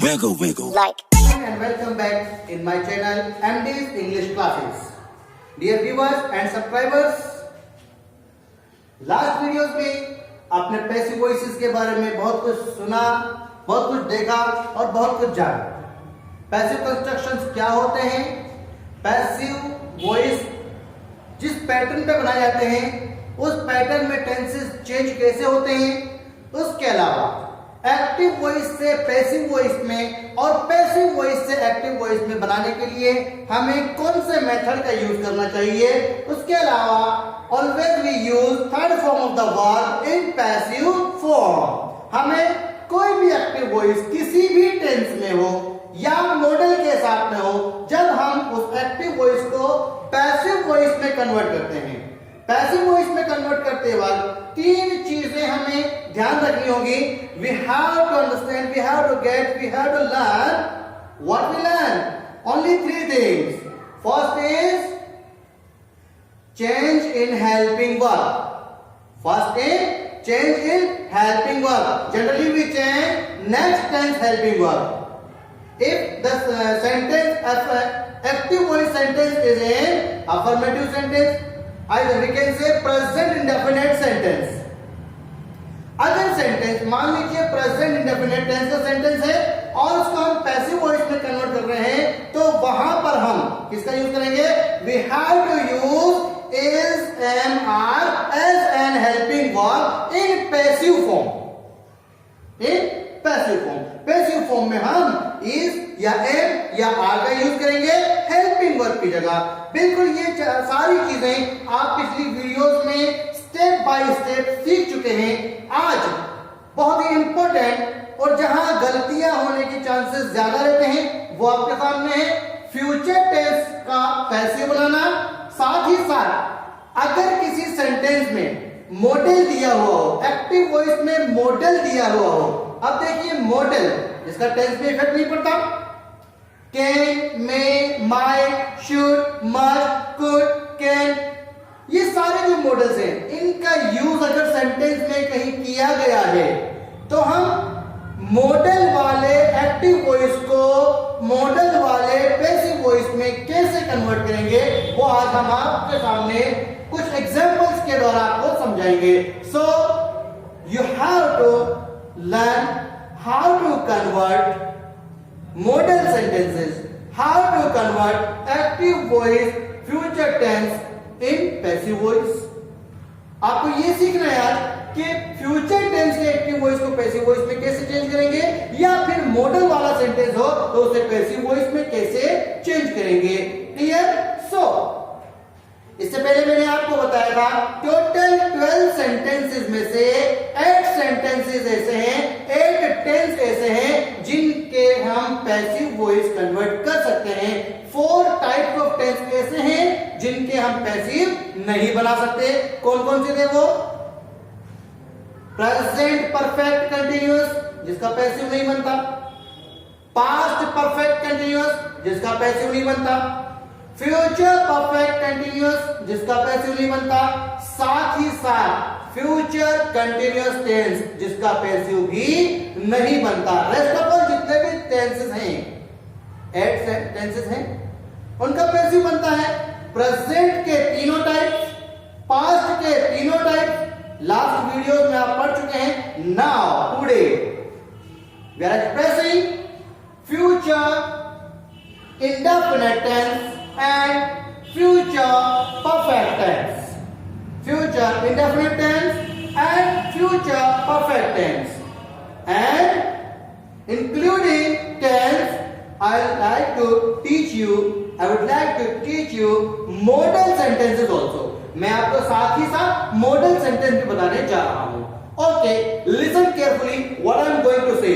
wiggle, wiggle. Like. And welcome back in my channel MD's English Classes. Dear viewers and subscribers, last videos में आपने passive voices के बारे में बहुत कुछ सुना, बहुत कुछ देखा और बहुत कुछ जाना। पैसिव कंस्ट्रक्शंस क्या होते हैं, पैसिव वॉइस जिस पैटर्न पे बनाए जाते हैं उस पैटर्न में टेंसेस चेंज कैसे होते हैं, उसके अलावा एक्टिव वॉइस से पैसिव वॉइस में और पैसिव वॉइस से एक्टिव वॉइस में बनाने के लिए हमें कौन से मेथड का यूज करना चाहिए, उसके अलावा always we use third form of the verb in passive form. हमें कोई भी एक्टिव वॉइस किसी भी टेंस में हो या मॉडल के साथ में हो, जब हम उस एक्टिव वॉइस को पैसिव वॉइस में कन्वर्ट करते हैं, पैसिव वॉइस में कन्वर्ट करते वक्त तीन चीजें हमें ध्यान रखनी होगी। We have to understand, we have to get, we have to learn what we learn. Only three things. First is change in helping verb. First is change in helping verb. Generally we change next tense helping verb. If the active voice sentence is an affirmative sentence, either we can say present indefinite sentence. अगर sentence मान लीजिए present indefinite tense का sentence है और उसको हम passive voice में convert कर रहे हैं, तो वहां पर हम किसका यूज करेंगे? We have to use is, am, are as an helping verb in passive form. In passive form, passive form में हम इज या एम या आर का यूज करेंगे हेल्पिंग वर्ब की जगह। बिल्कुल ये सारी चीजें आप पिछली वीडियोस में स्टेप बाय स्टेप सीख चुके हैं। आज बहुत ही इंपॉर्टेंट और जहां गलतियां होने के चांसेस ज्यादा रहते हैं वो आपके सामने है। फ्यूचर टेंस का पैसिव बनाना, साथ ही साथ अगर किसी सेंटेंस में मॉडल दिया हुआ हो, एक्टिव वॉइस में मॉडल दिया हुआ हो। अब देखिए मॉडल, इसका टेंस पे इफेक्ट नहीं पड़ता। Can, may, might, should, must, could, can, ये सारे जो मॉडल्स हैं इनका यूज अगर सेंटेंस में कहीं किया गया है तो हम मॉडल वाले एक्टिव वॉइस को मॉडल वाले पैसिव वॉइस में कैसे कन्वर्ट करेंगे, वो आज हम आपके सामने कुछ एग्जांपल्स के द्वारा आपको समझाएंगे। So you have to learn how to convert modal sentences, how to convert active voice future tense in passive voice। आपको ये सीखना है यार कि फ्यूचर टेंस के एक्टिव वॉइस को पैसिव वॉइस में कैसे चेंज करेंगे, या फिर मॉडल वाला सेंटेंस हो तो उसे पैसिव वॉइस में कैसे चेंज करेंगे। क्लियर? सो इससे पहले मैंने आपको बताया था टोटल 12 सेंटेंसेस में से 8 सेंटेंसेस ऐसे हैं, 8 टेंस ऐसे हैं जिनके हम पैसिव वॉइस कन्वर्ट कर सकते हैं। 4 टाइप ऑफ टेंस ऐसे हैं जिनके हम पैसिव नहीं बना सकते। कौन कौन से थे वो? प्रेजेंट परफेक्ट कंटिन्यूअस जिसका पैसिव नहीं बनता, पास्ट परफेक्ट कंटिन्यूअस जिसका पैसिव नहीं बनता, फ्यूचर परफेक्ट कंटिन्यूअस जिसका पैसिव नहीं बनता, साथ ही साथ फ्यूचर कंटिन्यूअस टेंस जिसका पैसिव भी नहीं बनता। रेस्ट ऑफ जितने भी टेंसेस हैं, 8 टेंसेस हैं, उनका पैसिव बनता है। प्रेजेंट के तीनों टाइप्स, पास्ट के तीनों टाइप्स लास्ट वीडियो में आप पढ़ चुके हैं। Now today we are expressing future indefinite tense and future perfect tense, future indefinite tense and future perfect tense, and including tense I would like to teach you modal sentences also। मैं आपको साथ ही साथ model sentence भी बताने जा रहा हूं। Okay, listen carefully what I am going to say.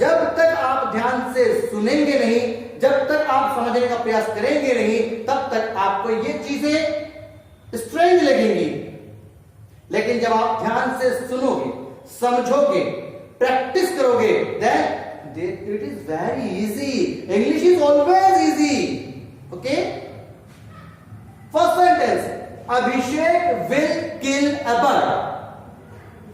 जब तक आप ध्यान से सुनेंगे नहीं, जब तक आप समझने का प्रयास करेंगे नहीं, तब तक आपको ये चीजें स्ट्रेंज लगेंगी। लेकिन जब आप ध्यान से सुनोगे, समझोगे, प्रैक्टिस करोगे, then it is very easy. English is always easy. Okay, first sentence, Abhishek will kill a bird.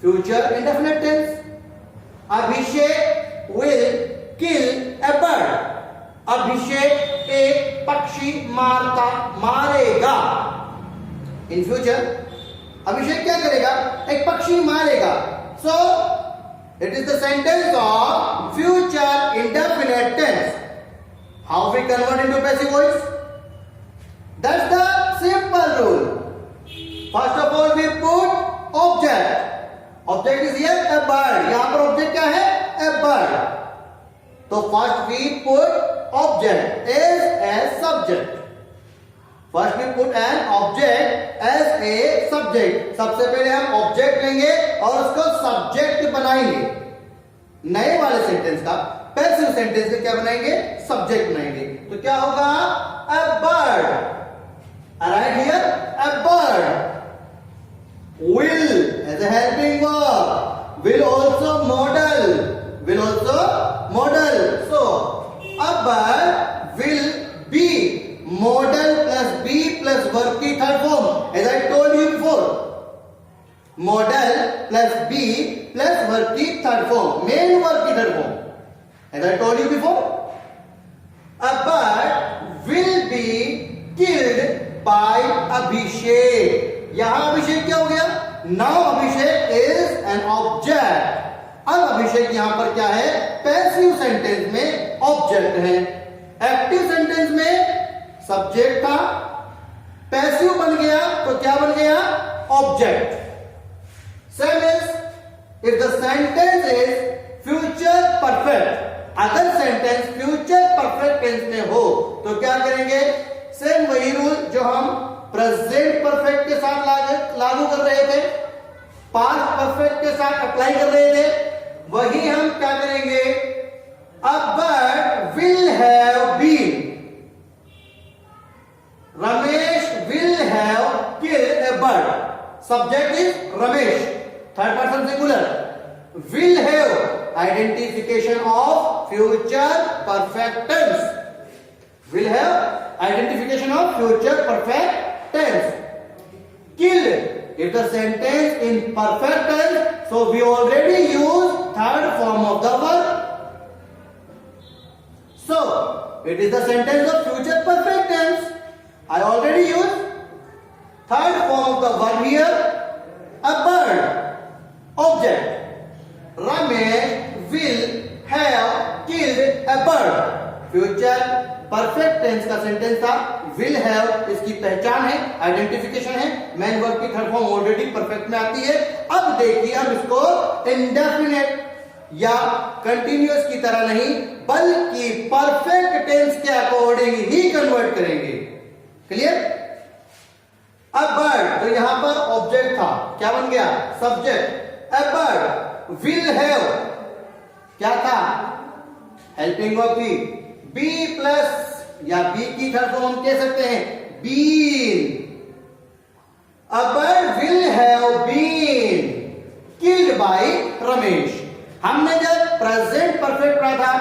Future indefinite tense, Abhishek will kill a bird. Abhishek एक पक्षी मारेगा. In future, अभिषेक क्या करेगा? एक पक्षी मारेगा. So, it is the sentence of future indefinite tense. How we convert into passive voice? That's the simple rule. First of all, we put object. Object is here a bird. यहाँ पर object क्या है? A bird. तो first we put object as subject. First we put an object as a subject. सबसे पहले हम object लेंगे और उसको subject बनाएंगे. नए वाले सेंटेंस का पैसिव सेंटेंस का क्या बनाएंगे? सब्जेक्ट बनाएंगे. तो क्या होगा? A bird. Right here, a bird. Will as a helping verb. Will also modal. Will also modal. So, a bird will be modal plus be plus verb की third form. As I told you before. Modal plus be plus verb की third form. Main verb की third form. As I told you before. A bird will be killed by Abhishek. यहां अभिषेक क्या हो गया? Now Abhishek is an object. अब अभिषेक यहां पर क्या है? पैसिव सेंटेंस में ऑब्जेक्ट है. एक्टिव सेंटेंस में सब्जेक्ट था, पैसिव बन गया तो क्या बन गया? Object. Same is if the sentence is future perfect. अगर सेंटेंस फ्यूचर परफेक्ट टेंस में हो तो क्या करेंगे? सेम वही रूल जो हम प्रेजेंट परफेक्ट के साथ लागू कर रहे थे, पास्ट परफेक्ट के साथ अप्लाई कर रहे थे, वही हम क्या करेंगे? A bird will have been. Ramesh will have killed a bird. Subject is Ramesh. Third person singular. Will have identification of future perfect tense. Will have identification of future perfect tense. Killed. If the sentence in perfect tense, so we already use third form of the verb. So, it is the sentence of future perfect tense. I already used third form of the verb here. A bird. Object. Ramesh will have killed a bird. Future perfect tense का sentence था. Will have इसकी पहचान है, identification है. Main verb की third form already perfect में आती है. अब देखिए हम इसको इंडेफिनेट या कंटिन्यूअस की तरह नहीं बल्कि परफेक्ट टेंस के अकॉर्डिंग ही कन्वर्ट करेंगे. क्लियर? अब बर्ड तो यहां पर ऑब्जेक्ट था, क्या बन गया? Subject. A bird will have क्या था? हेल्पिंग वर्ब थी. बी प्लस या बी की थर्ड फॉर्म हम कह सकते हैं been. A bird will have been killed by Ramesh. हमने जब प्रेजेंट परफेक्ट पढ़ा था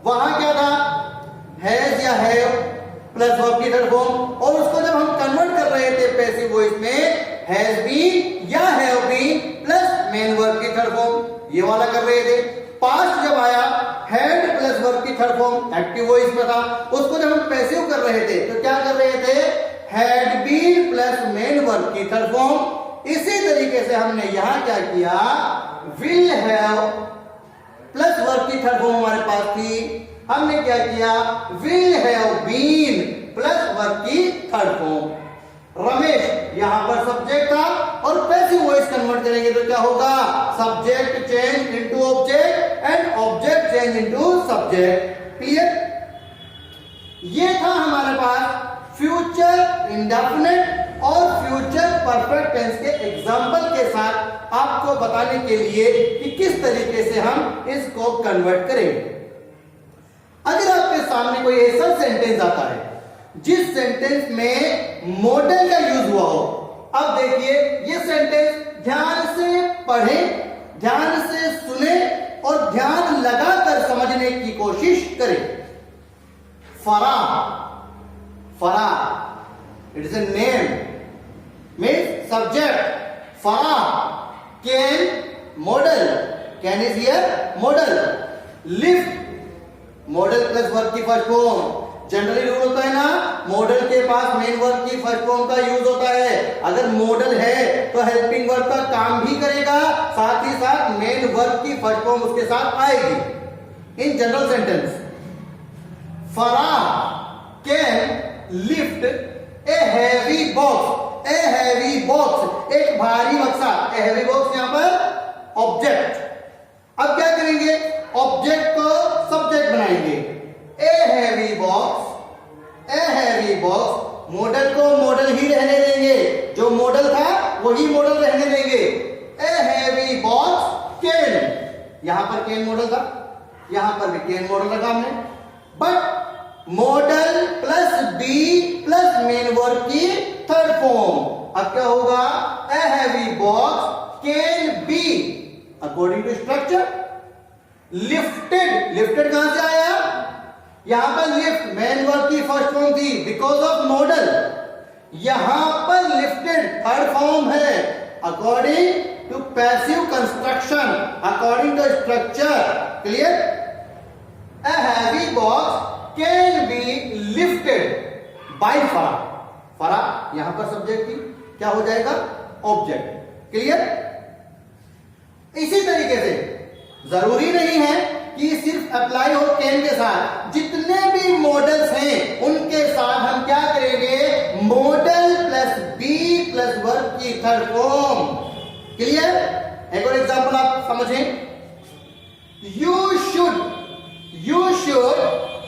वहां क्या था? हैज या हैव प्लस वर्ब की थर्ड फॉर्म. और उसको जब हम कन्वर्ट कर रहे थे पैसिव वॉइस में हैज बीन या have been plus main verb की थर्ड फॉर्म, ये वाला कर रहे थे. पास्ट जब आया हैड प्लस वर्ब की थर्ड फॉर्म एक्टिव वॉइस में था. उसको जब हम पैसिव कर रहे थे तो क्या कर रहे थे? Had been plus main verb की थर्ड फॉर्म. इसी तरीके से हमने यहां क्या किया? विल हैव प्लस वर्ब की थर्ड फॉर्म हमारे पास थी. हमने क्या किया? Will have been plus verb की थर्ड फॉर्म. रमेश यहां पर सब्जेक्ट था और पैसिव वॉइस कन्वर्ट करेंगे तो क्या होगा? Subject change into object and object change into subject. Clear? ये था हमारे पास फ्यूचर इंडेफिनिट और फ्यूचर परफेक्ट टेंस के एग्जांपल के साथ आपको बताने के लिए कि किस तरीके से हम इसको कन्वर्ट करेंगे. अगर आपके सामने कोई ऐसा सेंटेंस आता है जिस सेंटेंस में मॉडल का यूज हुआ हो. अब देखिए ये सेंटेंस ध्यान से पढ़ें, ध्यान से सुने और ध्यान लगाकर समझने की कोशिश करें. Farah. Farah it is a name means subject. Farah can model. Can is here model. Lift model plus verb की फर्स्ट फॉर्म। जनरली रूल होता है ना, मॉडल के पास मेन वर्ब की फर्स्ट फॉर्म का यूज होता है। अगर मॉडल है तो हेल्पिंग वर्ब का काम भी करेगा, साथ ही साथ मेन वर्ब की फर्स्ट फॉर्म उसके साथ आएगी। In general sentence, Farah can lift A heavy box. A heavy box, एक भारी बक्सा। ए हैवी बॉक्स यहां पर ऑब्जेक्ट। अब क्या करेंगे, ऑब्जेक्ट को सब्जेक्ट बनाएंगे। ए हैवी बॉक्स, ए हैवी बॉक्स। मॉडल को मॉडल ही रहने देंगे, जो मॉडल था वही मॉडल रहने देंगे। ए हैवी बॉक्स कैन, यहां पर कैन मॉडल था, यहां पर भी कैन मॉडल रखा हमने, but modal plus be plus main verb की थर्ड फॉर्म। अब क्या होगा, a heavy box can be according to structure lifted. Lifted कहां से आया, यहां पर लिफ्ट मेन वर्ब की फर्स्ट फॉर्म थी बिकॉज ऑफ मॉडल, यहां पर लिफ्टेड थर्ड फॉर्म है according to passive construction, according to structure. Clear, a heavy box can be lifted by Farah. Farah यहां पर सब्जेक्ट थी, क्या हो जाएगा, ऑब्जेक्ट। क्लियर। इसी तरीके से जरूरी नहीं है कि सिर्फ अप्लाई हो कैन के साथ, जितने भी मॉडल्स हैं उनके साथ हम क्या करेंगे, modal plus be plus verb की थर्ड फॉर्म। क्लियर। एक और एग्जांपल आप समझें, यू शुड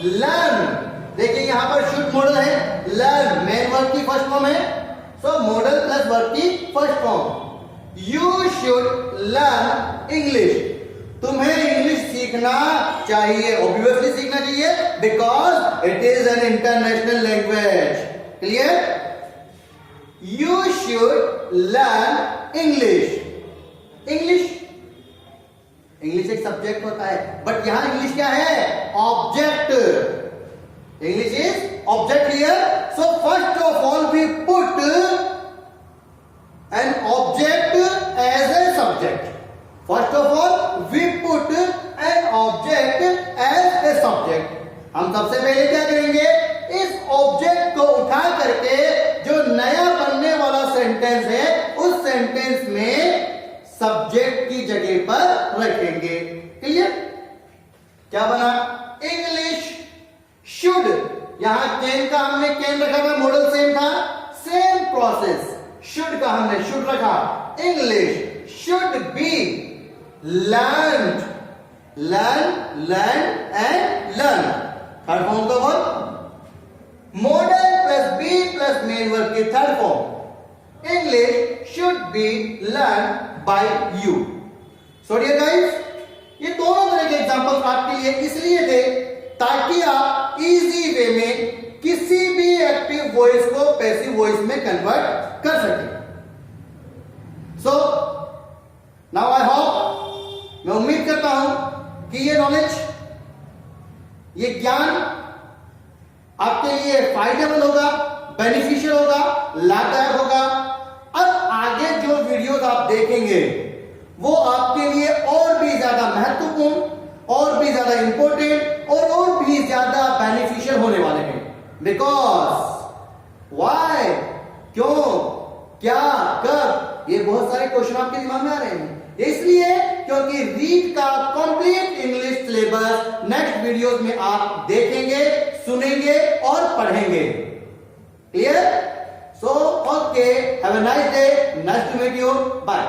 लर्न। देखिए यहां पर शुड मॉडल है, लर्न मेन वर्ब की फर्स्ट फॉर्म है, सो मॉडल प्लस वर्ब की first form. You should learn English. तुम्हें इंग्लिश सीखना चाहिए, ऑब्वियसली सीखना चाहिए because it is an international language. Clear. You should learn English. English, English एक सब्जेक्ट होता है, बट यहां इंग्लिश क्या है, object. English is object here, so first of all we put an object as a subject. First of all, we put an object as a subject. हम सबसे पहले क्या करेंगे, इस ऑब्जेक्ट को उठा करके जो नया बनने वाला सेंटेंस है उस सेंटेंस में सब्जेक्ट की जगह पर रखेंगे। क्लियर। क्या बना, इंग्लिश शुड। यहां कैन का हमने कैन रखा था, मॉडल सेम था, सेम प्रोसेस। शुड का हमने शुड रखा, English should be learned, learn, learn and learn। Third form का verb, model plus be plus main verb की third form. English should be learn by you. So dear guys, ये दोनों तरह के examples आपके लिए इसलिए थे ताकि आप इजी वे में किसी भी एक्टिव वॉइस को पैसिव वॉइस में कन्वर्ट कर सकें। सो नाउ आई होप, मैं उम्मीद करता हूं कि ये नॉलेज, ये ज्ञान आपके लिए फायदेमंद होगा, बेनिफिशियल होगा, लाभदायक होगा। अब आगे जो वीडियोस आप देखेंगे वो आपके लिए और भी ज्यादा महत्वपूर्ण, और भी ज्यादा इंपॉर्टेंट और भी ज्यादा बेनिफिशियल होने वाले हैं। बिकॉज व्हाई, क्यों, क्या, कब, ये बहुत सारे क्वेश्चन आपके दिमाग में आ रहे हैं। इसलिए क्योंकि रीड का complete English syllabus next videos में आप देखेंगे, सुनेंगे और पढ़ेंगे। Clear. So okay, have a nice day, nice to meet you, bye.